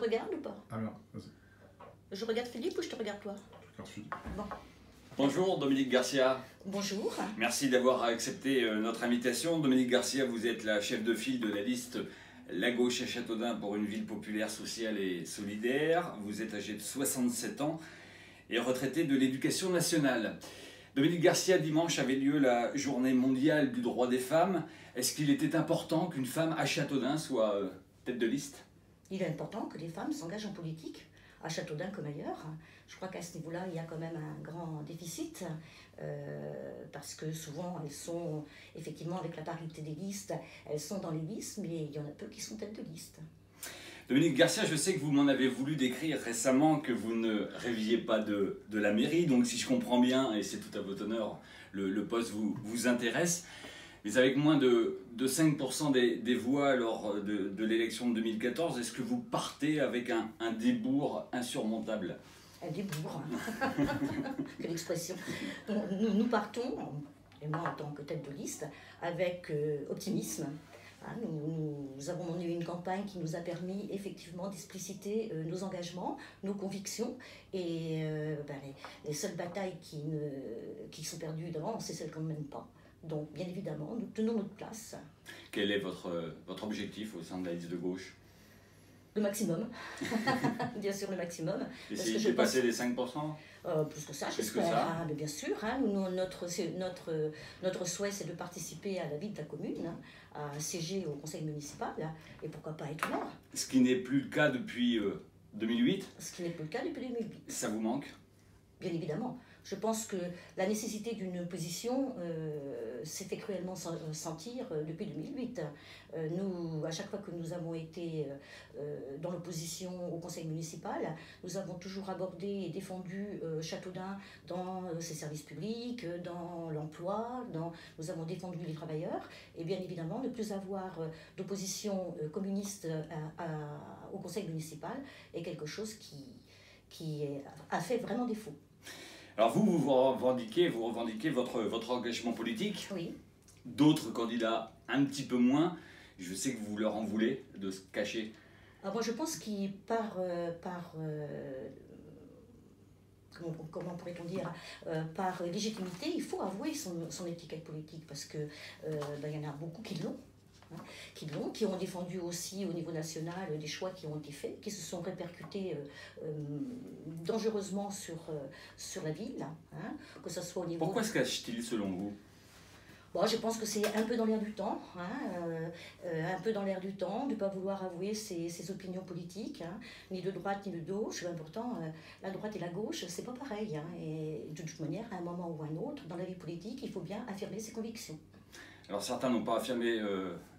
regardes ou pas? Ah merde, vas-y. Je regarde Philippe ou je te regarde toi? Regarde Philippe. Bon. Bonjour Dominique Garcia. Bonjour. Merci d'avoir accepté notre invitation. Dominique Garcia, vous êtes la chef de file de la liste La Gauche à Châteaudun pour une ville populaire, sociale et solidaire. Vous êtes âgé de 67 ans et retraité de l'éducation nationale. Dominique Garcia, dimanche avait lieu la journée mondiale du droit des femmes. Est-ce qu'il était important qu'une femme à Châteaudun soit tête de liste? Il est important que les femmes s'engagent en politique, à Châteaudun comme ailleurs. Je crois qu'à ce niveau-là, il y a quand même un grand déficit, parce que souvent, elles sont, effectivement, avec la parité des listes, elles sont dans les listes, mais il y en a peu qui sont tête de liste. Dominique Garcia, je sais que vous m'en avez voulu décrire récemment que vous ne rêviez pas de la mairie, donc si je comprends bien, et c'est tout à votre honneur, le poste vous intéresse, mais avec moins de 5% des voix lors de l'élection de 2014, est-ce que vous partez avec un débours insurmontable? Un débours, quelle expression. Nous partons, et moi en tant que tête de liste, avec optimisme. Nous avons mené une campagne qui nous a permis effectivement d'expliciter nos engagements, nos convictions, et les seules batailles qui sont perdues d'avant, c'est celles qu'on ne mène pas. Donc bien évidemment, nous tenons notre place. Quel est votre objectif au sein de la liste de gauche? Le maximum, bien sûr le maximum. Essayer de dépasser les 5%? Plus que ça, j'espère. Mais bien sûr, notre souhait, c'est de participer à la vie de la commune, à siéger au conseil municipal, et pourquoi pas être maire. Ce qui n'est plus le cas depuis 2008? Ce qui n'est plus le cas depuis 2008. Ça vous manque? Bien évidemment. Je pense que la nécessité d'une opposition s'est fait cruellement sentir depuis 2008. Nous, à chaque fois que nous avons été dans l'opposition au conseil municipal, nous avons toujours abordé et défendu Châteaudun dans ses services publics, dans l'emploi, nous avons défendu les travailleurs, et bien évidemment ne plus avoir d'opposition communiste au conseil municipal est quelque chose qui a fait vraiment défaut. Alors vous revendiquez votre engagement politique. Oui. D'autres candidats un petit peu moins. Je sais que vous leur en voulez de se cacher. Alors moi je pense qu'il comment pourrait-on dire, par légitimité, il faut avouer son étiquette politique, parce que y en a beaucoup qui l'ont. Qui ont défendu aussi au niveau national des choix qui ont été faits, qui se sont répercutés dangereusement sur la ville, que ce soit au niveau... Pourquoi se cache-t-il selon vous? Bon, je pense que c'est un peu dans l'air du temps, un peu dans l'air du temps, de ne pas vouloir avouer ses opinions politiques, ni de droite ni de gauche. Pourtant, la droite et la gauche, c'est pas pareil. Et de toute manière, à un moment ou à un autre, dans la vie politique, il faut bien affirmer ses convictions. Alors certains n'ont pas affirmé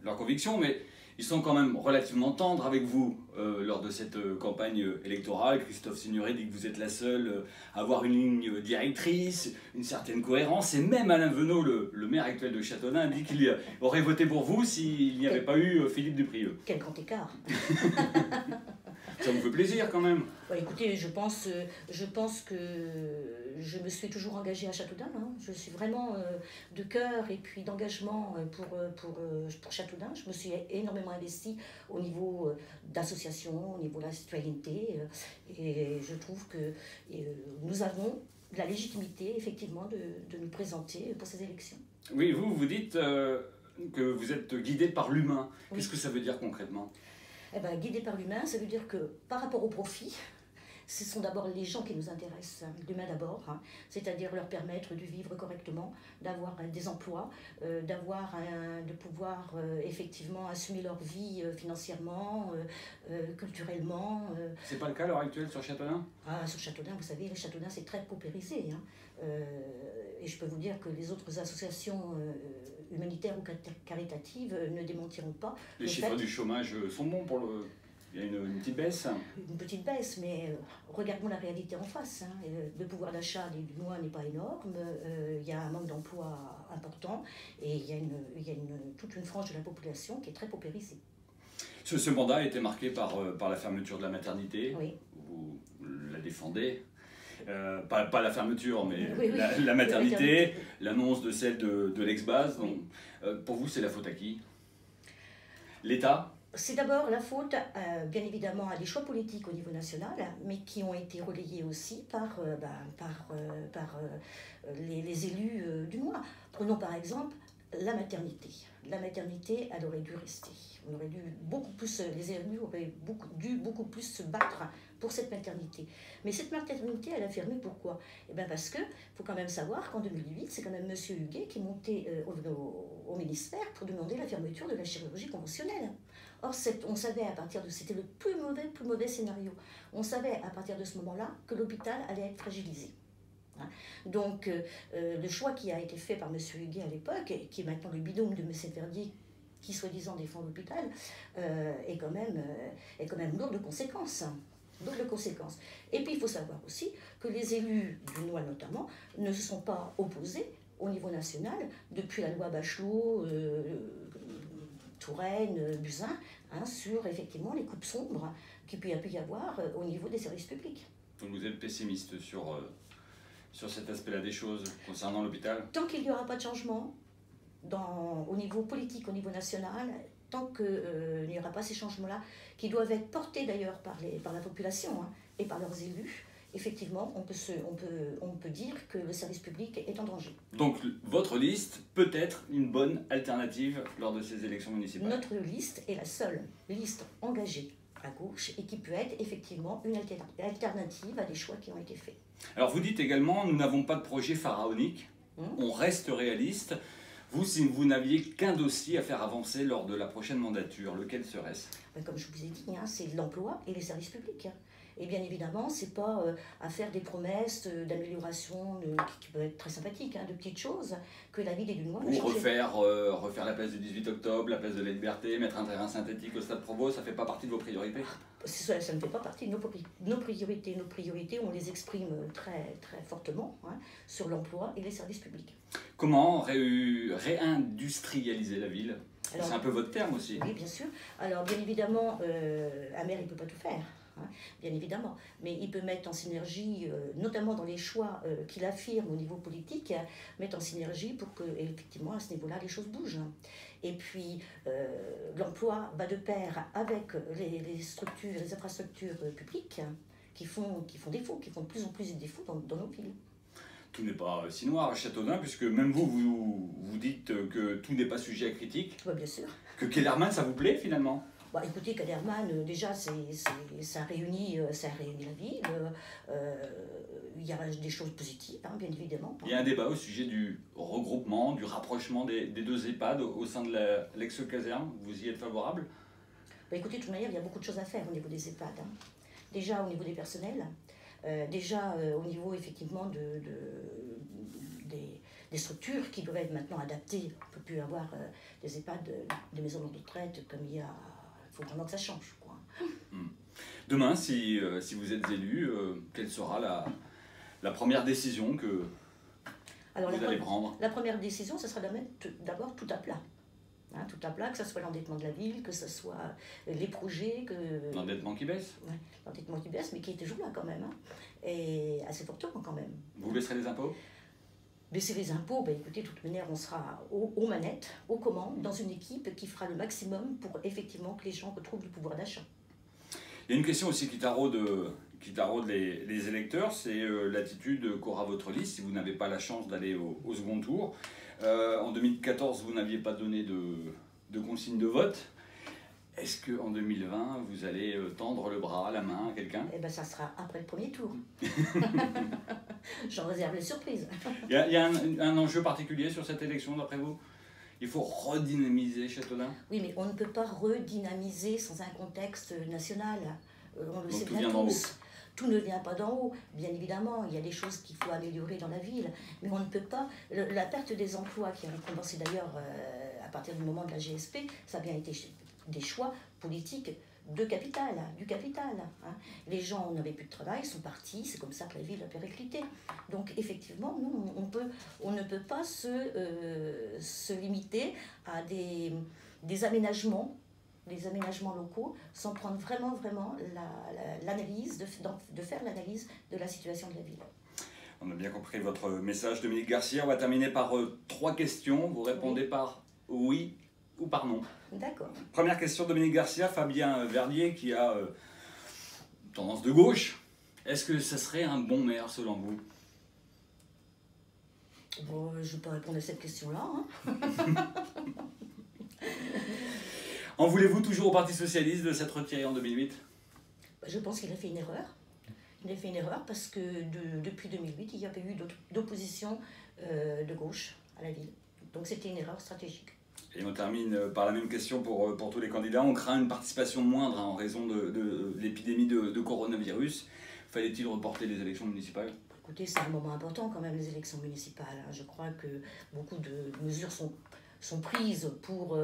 leurs convictions, mais ils sont quand même relativement tendres avec vous lors de cette campagne électorale. Christophe Signoret dit que vous êtes la seule à avoir une ligne directrice, une certaine cohérence, et même Alain Venot, le maire actuel de Châteaudun, dit qu'il aurait voté pour vous s'il n'y avait pas eu Philippe Duprieux. Quel grand écart. Ça vous fait plaisir quand même? Écoutez, je pense que je me suis toujours engagée à Châteaudun. Je suis vraiment de cœur et puis d'engagement pour Châteaudun. Je me suis énormément investie au niveau d'associations, au niveau de la citoyenneté. Et je trouve que nous avons la légitimité, effectivement, de nous présenter pour ces élections. Oui, vous dites que vous êtes guidé par l'humain. Oui. Qu'est-ce que ça veut dire concrètement? Guidé par l'humain, ça veut dire que par rapport au profit, ce sont d'abord les gens qui nous intéressent, l'humain d'abord, c'est-à-dire leur permettre de vivre correctement, d'avoir des emplois, de pouvoir effectivement assumer leur vie financièrement, culturellement. C'est pas le cas à l'heure actuelle sur Châteaudun? Sur Châteaudun, vous savez, Châteaudun c'est très paupérisé. Et je peux vous dire que les autres associations humanitaires ou caritatives ne démentiront pas. Les chiffres du chômage sont bons pour le... Il y a une petite baisse? Une petite baisse, mais regardons la réalité en face. Le pouvoir d'achat du mois n'est pas énorme, il y a un manque d'emploi important, et il y a toute une frange de la population qui est très paupérisée. Ce mandat a été marqué par la fermeture de la maternité. Oui. Vous la défendez. Pas la fermeture, mais oui. La maternité, l'annonce de celle de l'ex-base. Oui. Pour vous, c'est la faute à qui? L'État? C'est d'abord la faute, bien évidemment, à des choix politiques au niveau national, mais qui ont été relayés aussi par les élus du mois. Prenons par exemple la maternité. La maternité, elle aurait dû rester. On aurait dû beaucoup plus, les élus auraient dû beaucoup plus se battre pour cette maternité. Mais cette maternité, elle a fermé pourquoi? Eh bien parce qu'il faut quand même savoir qu'en 2008, c'est quand même M. Huguet qui est monté au ministère pour demander la fermeture de la chirurgie conventionnelle. Or, on savait à partir de... C'était le plus mauvais scénario. On savait à partir de ce moment-là que l'hôpital allait être fragilisé. Donc, le choix qui a été fait par M. Huguet à l'époque, qui est maintenant le binôme de M. Verdier, qui soi-disant défend l'hôpital, est quand même lourd de conséquences. Et puis, il faut savoir aussi que les élus du Noir notamment ne se sont pas opposés au niveau national depuis la loi Bachelot, Touraine, Buzyn, sur effectivement les coupes sombres qu'il peut y avoir au niveau des services publics. Donc vous êtes pessimiste sur cet aspect-là des choses concernant l'hôpital? Tant qu'il n'y aura pas de changement au niveau politique, au niveau national, tant qu'il n'y aura pas ces changements-là, qui doivent être portés d'ailleurs par la population et par leurs élus, effectivement, on peut dire que le service public est en danger. Donc votre liste peut être une bonne alternative lors de ces élections municipales? Notre liste est la seule liste engagée à gauche et qui peut être effectivement une alternative à des choix qui ont été faits. Alors vous dites également, nous n'avons pas de projet pharaonique, on reste réaliste. Vous, si vous n'aviez qu'un dossier à faire avancer lors de la prochaine mandature, lequel serait-ce? Comme je vous ai dit, c'est l'emploi et les services publics. Et bien évidemment, ce n'est pas à faire des promesses d'amélioration qui peuvent être très sympathiques, de petites choses, que la vie des Dunois va changer. Refaire la place du 18 octobre, la place de la Liberté, mettre un terrain synthétique au Stade Provost, ça ne fait pas partie de vos priorités? Ça ne fait pas partie de nos priorités. Nos priorités, on les exprime très, très fortement sur l'emploi et les services publics. Comment réindustrialiser la ville? C'est un peu votre terme aussi. Oui, bien sûr. Alors, bien évidemment, un maire, il ne peut pas tout faire. Bien évidemment, mais il peut mettre en synergie, notamment dans les choix qu'il affirme au niveau politique, mettre en synergie pour que, effectivement, à ce niveau-là, les choses bougent. Et puis, l'emploi va de pair avec les structures, les infrastructures publiques qui font défaut, qui font de plus en plus de défauts dans nos villes. Tout n'est pas si noir à Châteaudun, puisque même vous dites que tout n'est pas sujet à critique. Oui, bien sûr. Que Kellermann, ça vous plaît finalement? Écoutez, Kellermann, déjà, ça réunit la ville. Il y a des choses positives, bien évidemment. Il y a un débat au sujet du regroupement, du rapprochement des deux EHPAD au sein de l'ex-caserne. Vous y êtes favorable? Écoutez, de toute manière, il y a beaucoup de choses à faire au niveau des EHPAD. Déjà au niveau des personnels, déjà au niveau effectivement des structures qui doivent être maintenant adaptées. On ne peut plus avoir des EHPAD, des maisons de retraite comme il y a... Il faut vraiment que ça change, quoi. Demain, si vous êtes élu, quelle sera la première décision que vous allez prendre? La première décision, ce sera de mettre d'abord tout à plat. Tout à plat, que ce soit l'endettement de la ville, que ce soit les projets... L'endettement qui baisse? Oui, l'endettement qui baisse, mais qui est toujours là quand même. Et assez fortement quand même. Vous baisserez les impôts? Baisser les impôts, écoutez, de toute manière, on sera aux manettes, aux commandes, dans une équipe qui fera le maximum pour effectivement que les gens retrouvent le pouvoir d'achat. Il y a une question aussi qui taraude les électeurs, c'est l'attitude qu'aura votre liste si vous n'avez pas la chance d'aller au second tour. En 2014, vous n'aviez pas donné de consigne de vote. Est-ce qu'en 2020, vous allez tendre le bras, la main à quelqu'un? Ça sera après le premier tour. J'en réserve les surprises. Il y a un enjeu particulier sur cette élection, d'après vous? Il faut redynamiser Châteaudun? Oui, mais on ne peut pas redynamiser sans un contexte national. On le sait tout bien vient d'en haut. Tout ne vient pas d'en haut. Bien évidemment, il y a des choses qu'il faut améliorer dans la ville. Mais on ne peut pas... La perte des emplois, qui a commencé d'ailleurs à partir du moment de la GSP, ça a bien été des choix politiques du capital. Les gens n'avaient plus de travail, sont partis, c'est comme ça que la ville a périclité. Donc effectivement, nous, on ne peut pas se limiter à des aménagements locaux sans prendre vraiment l'analyse, de faire l'analyse de la situation de la ville. On a bien compris votre message, Dominique Garcia. On va terminer par 3 questions. Vous répondez par oui ou par non. D'accord. Première question, Dominique Garcia, Fabien Verdier qui a tendance de gauche. Est-ce que ça serait un bon maire selon vous? Bon, je ne vais pas répondre à cette question-là. Hein. En voulez-vous toujours au Parti Socialiste de s'être retiré en 2008? Je pense qu'il a fait une erreur. Il a fait une erreur parce que depuis 2008, il n'y a pas eu d'opposition de gauche à la ville. Donc c'était une erreur stratégique. Et on termine par la même question pour tous les candidats. On craint une participation moindre en raison de l'épidémie de coronavirus. Fallait-il reporter les élections municipales? Écoutez, c'est un moment important quand même, les élections municipales. Hein. Je crois que beaucoup de mesures sont prises pour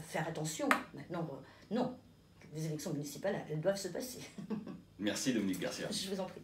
faire attention. Maintenant, non, les élections municipales, elles doivent se passer. Merci Dominique Garcia. Je vous en prie.